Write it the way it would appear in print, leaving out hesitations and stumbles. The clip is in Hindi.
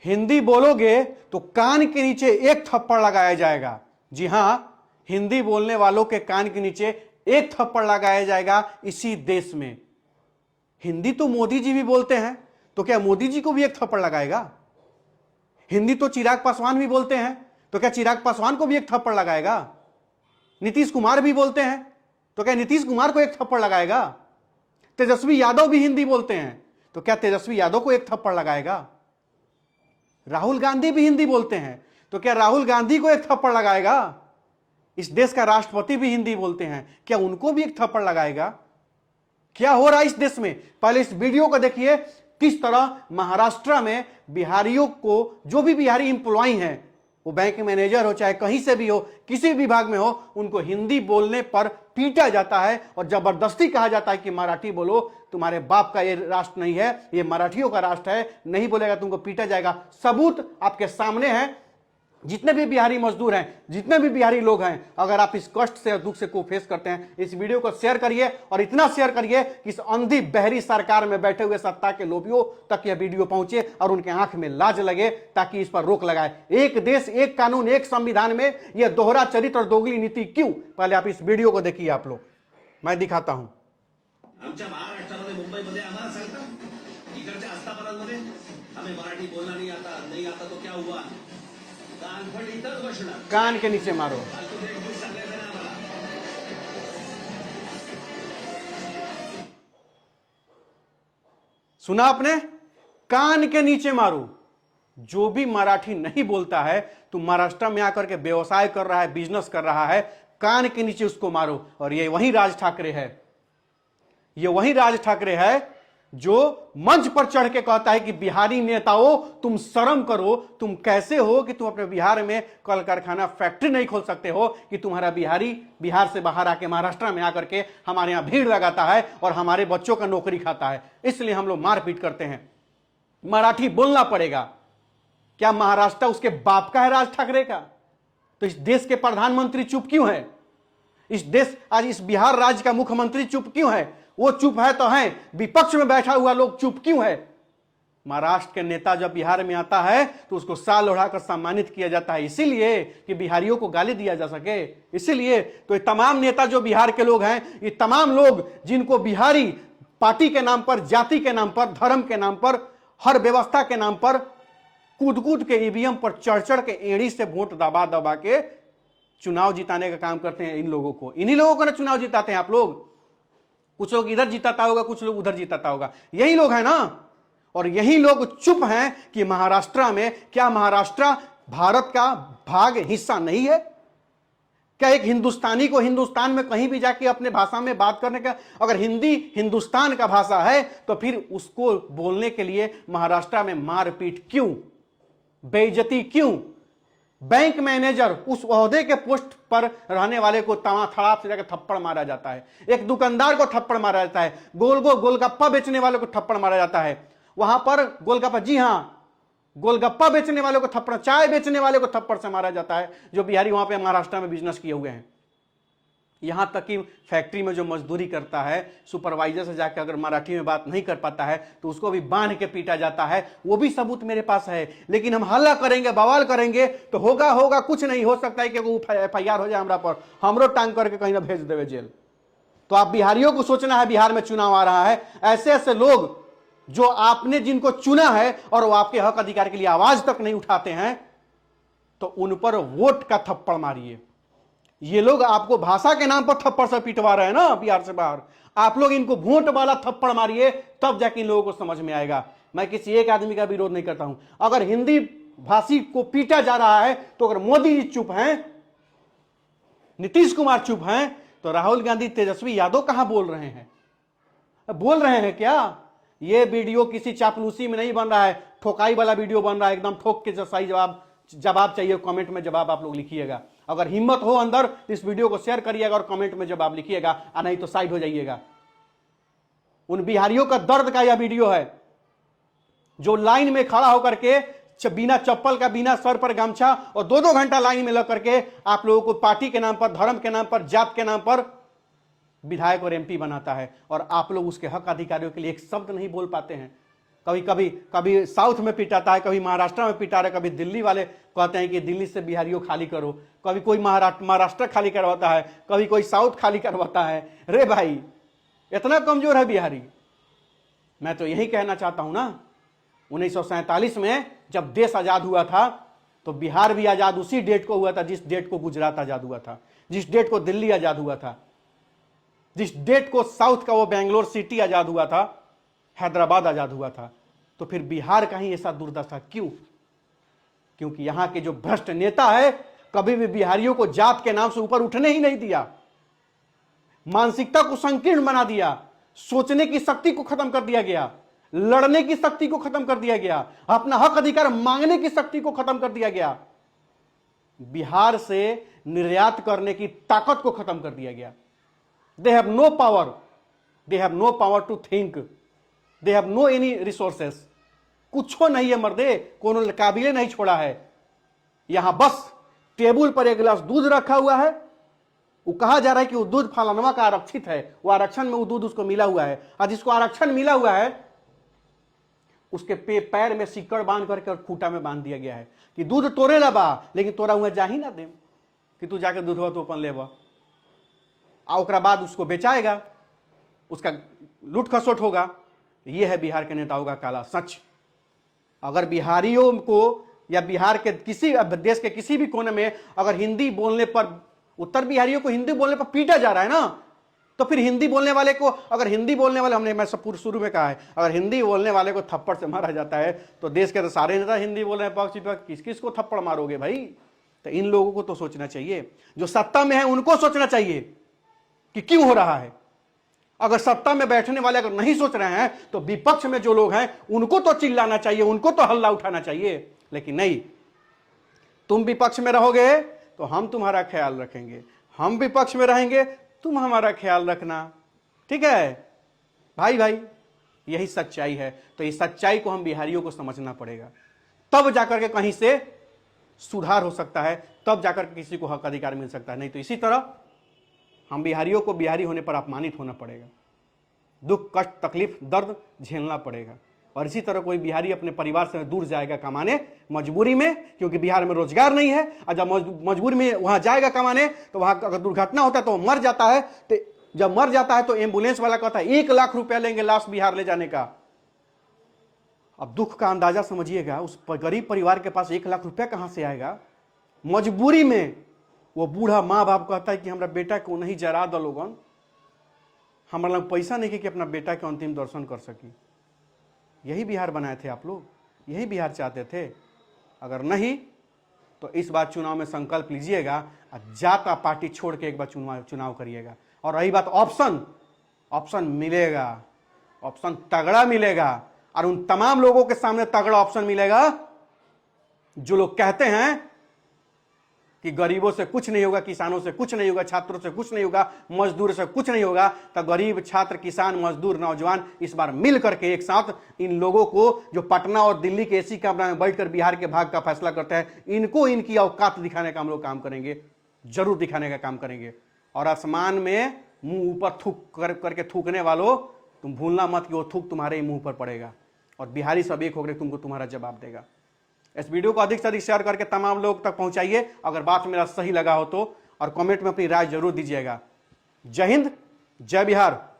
हिंदी बोलोगे तो कान के नीचे एक थप्पड़ लगाया जाएगा। जी हां, हिंदी बोलने वालों के कान के नीचे एक थप्पड़ लगाया जाएगा इसी देश में। हिंदी तो मोदी जी भी बोलते हैं, तो क्या मोदी जी को भी एक थप्पड़ लगाएगा? हिंदी तो चिराग पासवान भी बोलते हैं, तो क्या चिराग पासवान को भी एक थप्पड़ लगाएगा? नीतीश कुमार भी बोलते हैं, तो क्या नीतीश कुमार को एक थप्पड़ लगाएगा? तेजस्वी यादव भी हिंदी बोलते हैं, तो क्या तेजस्वी यादव को एक थप्पड़ लगाएगा? राहुल गांधी भी हिंदी बोलते हैं, तो क्या राहुल गांधी को एक थप्पड़ लगाएगा? इस देश का राष्ट्रपति भी हिंदी बोलते हैं, क्या उनको भी एक थप्पड़ लगाएगा? क्या हो रहा है इस देश में? पहले इस वीडियो को देखिए, किस तरह महाराष्ट्र में बिहारियों को, जो भी बिहारी इंप्लॉय हैं, वो बैंक मैनेजर हो चाहे कहीं से भी हो, किसी भी विभाग में हो, उनको हिंदी बोलने पर पीटा जाता है और जबरदस्ती कहा जाता है कि मराठी बोलो, तुम्हारे बाप का ये राष्ट्र नहीं है, ये मराठियों का राष्ट्र है, नहीं बोलेगा तुमको पीटा जाएगा। सबूत आपके सामने है। जितने भी बिहारी मजदूर हैं, जितने भी बिहारी लोग हैं, अगर आप इस कष्ट से और दुख से को फेस करते हैं, इस वीडियो को शेयर करिए और इतना शेयर करिए कि इस अंधी बहरी सरकार में बैठे हुए सत्ता के लोभियों तक यह वीडियो पहुंचे और उनके आंख में लाज लगे, ताकि इस पर रोक लगाए। एक देश, एक कानून, एक संविधान में यह दोहरा चरित्र और दोगली नीति क्यों? पहले आप इस वीडियो को देखिए। आप लोग, मैं दिखाता हूं। आमच्या महाराष्ट्रामध्ये मुंबईमध्ये आम्हाला सांगतात इकडच्या आस्थापनांमध्ये हमें मराठी बोलना नहीं आता तो क्या हुआ? कानफड इथंच बसणार, कान के नीचे मारो। फालतू एक दिवस सांगायचं ना आम्हाला। सुना आपने? कान के नीचे मारो। जो भी मराठी नहीं बोलता है, तो महाराष्ट्र में आकर के व्यवसाय कर रहा है, बिजनेस कर रहा है, कान के नीचे उसको मारो। और ये वही राज ठाकरे है, ये वही राज ठाकरे है जो मंच पर चढ़ के कहता है कि बिहारी नेताओं तुम शर्म करो, तुम कैसे हो कि तुम अपने बिहार में कल कारखाना फैक्ट्री नहीं खोल सकते हो, कि तुम्हारा बिहारी बिहार से बाहर आके महाराष्ट्र में आकर के हमारे यहां भीड़ लगाता है और हमारे बच्चों का नौकरी खाता है, इसलिए हम लोग मारपीट करते हैं। मराठी बोलना पड़ेगा। क्या महाराष्ट्र उसके बाप का है राज ठाकरे का? तो इस देश के प्रधानमंत्री चुप क्यों है? इस देश, आज इस बिहार राज्य का मुख्यमंत्री चुप क्यों है? वो चुप है तो है, विपक्ष में बैठा हुआ लोग चुप क्यों है? महाराष्ट्र के नेता जब बिहार में आता है तो उसको साल ओढ़ाकर सम्मानित किया जाता है, इसीलिए कि बिहारियों को गाली दिया जा सके। इसीलिए तो ये तमाम नेता जो बिहार के लोग हैं, ये तमाम लोग जिनको बिहारी पार्टी के नाम पर, जाति के नाम पर, धर्म के नाम पर, हर व्यवस्था के नाम पर कूद कूद के ईवीएम पर चढ़ चढ़ के एड़ी से वोट दबा दबा के चुनाव जिताने का काम करते हैं। इन लोगों को, इन्हीं लोगों को ना चुनाव जिताते हैं आप लोग। कुछ लोग इधर जिताता होगा, कुछ लोग उधर जिताता होगा, यही लोग हैं ना। और यही लोग चुप हैं कि महाराष्ट्र में, क्या महाराष्ट्र भारत का भाग हिस्सा नहीं है? क्या एक हिंदुस्तानी को हिंदुस्तान में कहीं भी जाके अपने भाषा में बात करने का, अगर हिंदी हिंदुस्तान का भाषा है, तो फिर उसको बोलने के लिए महाराष्ट्र में मारपीट क्यों, बेइज्जती क्यों? बैंक मैनेजर, उस ओहदे के पोस्ट पर रहने वाले को तड़ाप से जाकर थप्पड़ मारा जाता है, एक दुकानदार को थप्पड़ मारा जाता है, गोलगप्पा बेचने वाले को थप्पड़ मारा जाता है, वहां पर गोलगप्पा, जी हां, गोलगप्पा बेचने वाले को थप्पड़, चाय बेचने वाले को थप्पड़ से मारा जाता है, जो बिहारी वहां पे महाराष्ट्र में बिजनेस किए हुए हैं। यहां तक कि फैक्ट्री में जो मजदूरी करता है, सुपरवाइजर से जाकर अगर मराठी में बात नहीं कर पाता है तो उसको भी बांध के पीटा जाता है। वो भी सबूत मेरे पास है। लेकिन हम हल्ला करेंगे, बवाल करेंगे तो होगा कुछ नहीं। हो सकता है कि FIR हो जाए हमरा पर, हमरो टांग करके कहीं ना भेज देवे जेल। तो आप बिहारियों को सोचना है, बिहार में चुनाव आ रहा है, ऐसे ऐसे लोग जो आपने जिनको चुना है और वो आपके हक अधिकार के लिए आवाज तक नहीं उठाते हैं, तो उन पर वोट का थप्पड़ मारिए। ये लोग आपको भाषा के नाम पर थप्पड़ से पिटवा रहे हैं ना बिहार से बाहर, आप लोग इनको वोट वाला थप्पड़ मारिए, तब जाके इन लोगों को समझ में आएगा। मैं किसी एक आदमी का विरोध नहीं करता हूं। अगर हिंदी भाषी को पीटा जा रहा है, तो अगर मोदी जी चुप हैं, नीतीश कुमार चुप हैं, तो राहुल गांधी, तेजस्वी यादव कहां बोल रहे हैं? बोल रहे हैं क्या? ये वीडियो किसी चापलूसी में नहीं बन रहा है, ठोकाई वाला वीडियो बन रहा है। एकदम ठोक के सही जवाब चाहिए, कमेंट में जवाब आप लोग लिखिएगा। अगर हिम्मत हो अंदर, इस वीडियो को शेयर करिएगा और कमेंट में जवाब लिखिएगा, और नहीं तो साइड हो जाइएगा। उन बिहारियों का दर्द का यह वीडियो है जो लाइन में खड़ा होकर के बिना चप्पल का, बिना सर पर गमछा, और 2-2 घंटा लाइन में लग करके आप लोगों को पार्टी के नाम पर, धर्म के नाम पर, जात के नाम पर विधायक और MP बनाता है, और आप लोग उसके हक अधिकारियों के लिए एक शब्द नहीं बोल पाते हैं। कभी कभी कभी साउथ में पिटाता है, कभी महाराष्ट्र में पिटा रहा है, कभी दिल्ली वाले कहते हैं कि दिल्ली से बिहारियों खाली करो, कभी कोई महाराष्ट्र खाली करवाता है, कभी कोई साउथ खाली करवाता है। रे भाई, इतना कमजोर है बिहारी? मैं तो यही कहना चाहता हूं ना, 1947 में जब देश आजाद हुआ था तो बिहार भी आजाद उसी डेट को हुआ था जिस डेट को गुजरात आजाद हुआ था, जिस डेट को दिल्ली आजाद हुआ था, जिस डेट को साउथ का वो बेंगलोर सिटी आजाद हुआ था, हैदराबाद आजाद हुआ था। तो फिर बिहार का ही ऐसा दुर्दशा क्यों? क्योंकि यहां के जो भ्रष्ट नेता है कभी भी बिहारियों को जात के नाम से ऊपर उठने ही नहीं दिया, मानसिकता को संकीर्ण बना दिया, सोचने की शक्ति को खत्म कर दिया गया, लड़ने की शक्ति को खत्म कर दिया गया, अपना हक अधिकार मांगने की शक्ति को खत्म कर दिया गया, बिहार से निर्यात करने की ताकत को खत्म कर दिया गया। They have no power, they have no power to think, they have no any resources. कुछ नहीं है मर्दे, कोनो काबिले नहीं छोड़ा है। यहां बस टेबल पर एक गिलास दूध रखा हुआ है, वो कहा जा रहा है कि वो दूध फलानवा का आरक्षित है, वो आरक्षण में वो दूध उसको मिला हुआ है, और जिसको आरक्षण मिला हुआ है उसके पैर में सिक्कड़ बांध करके और खूंटा में बांध दिया गया है कि दूध तोरे ला बा, लेकिन तोरा हुआ जा ही ना दे कि तू जाके दूधवा तो अपन लेबा, आ ओकरा बाद उसको बेचाएगा, उसका लूट खसोट होगा। ये है बिहार के नेताओं का काला सच। अगर बिहारियों को या बिहार के किसी देश के किसी भी कोने में अगर हिंदी बोलने पर, उत्तर बिहारियों को हिंदी बोलने पर पीटा जा रहा है ना, तो फिर हिंदी बोलने वाले को, अगर हिंदी बोलने वाले, हमने मैं सब शुरू में कहा है, अगर हिंदी बोलने वाले को थप्पड़ से मारा जाता है तो देश के तो सारे नेता हिंदी बोल रहे हैं पक्ष विपक्ष, किस किस को थप्पड़ मारोगे भाई? तो इन लोगों को तो सोचना चाहिए, जो सत्ता में है उनको सोचना चाहिए कि क्यों हो रहा है। अगर सत्ता में बैठने वाले अगर नहीं सोच रहे हैं तो विपक्ष में जो लोग हैं उनको तो चिल्लाना चाहिए, उनको तो हल्ला उठाना चाहिए। लेकिन नहीं, तुम विपक्ष में रहोगे तो हम तुम्हारा ख्याल रखेंगे, हम विपक्ष में रहेंगे तुम हमारा ख्याल रखना, ठीक है भाई? भाई यही सच्चाई है। तो इस सच्चाई को हम बिहारियों को समझना पड़ेगा, तब जाकर के कहीं से सुधार हो सकता है, तब जाकर के किसी को हक अधिकार मिल सकता है। नहीं तो इसी तरह हम बिहारियों को बिहारी होने पर अपमानित होना पड़ेगा, दुख कष्ट तकलीफ दर्द झेलना पड़ेगा। और इसी तरह कोई बिहारी अपने परिवार से दूर जाएगा कमाने मजबूरी में, क्योंकि बिहार में रोजगार नहीं है, और जब मजबूरी में वहां जाएगा कमाने तो वहां अगर दुर्घटना होता है तो मर जाता है। तो जब मर जाता है तो एम्बुलेंस वाला कहता है 1 लाख रुपया लेंगे लाश बिहार ले जाने का। अब दुख का अंदाजा समझिएगा, उस गरीब परिवार के पास 1 लाख रुपया कहां से आएगा? मजबूरी में वो बूढ़ा माँ बाप कहता है कि हमारा बेटा को नहीं जरा दो लोगन, हमारा लग पैसा नहीं कि अपना बेटा के अंतिम दर्शन कर सकी। यही बिहार बनाए थे आप लोग, यही बिहार चाहते थे। अगर नहीं तो इस बार चुनाव में संकल्प लीजिएगा, जाता पार्टी छोड़ के एक बार चुनाव करिएगा। और रही बात ऑप्शन, ऑप्शन मिलेगा, ऑप्शन तगड़ा मिलेगा, और उन तमाम लोगों के सामने तगड़ा ऑप्शन मिलेगा जो लोग कहते हैं कि गरीबों से कुछ नहीं होगा, किसानों से कुछ नहीं होगा, छात्रों से कुछ नहीं होगा, मजदूर से कुछ नहीं होगा। तो गरीब छात्र किसान मजदूर नौजवान इस बार मिल करके एक साथ इन लोगों को, जो पटना और दिल्ली के एसी कमरा में बैठकर बिहार के भाग का फैसला करते हैं, इनको इनकी औकात दिखाने का हम लोग काम करेंगे, जरूर दिखाने का काम करेंगे। और आसमान में मुंह ऊपर थूक करके थूकने वालों, तुम भूलना मत कि वो थूक तुम्हारे मुंह पर पड़ेगा, और बिहारी सब एक होकर तुमको तुम्हारा जवाब देगा। इस वीडियो को अधिक से अधिक शेयर करके तमाम लोग तक पहुंचाइए। अगर बात मेरा सही लगा हो तो, और कमेंट में अपनी राय जरूर दीजिएगा। जय हिंद, जय बिहार।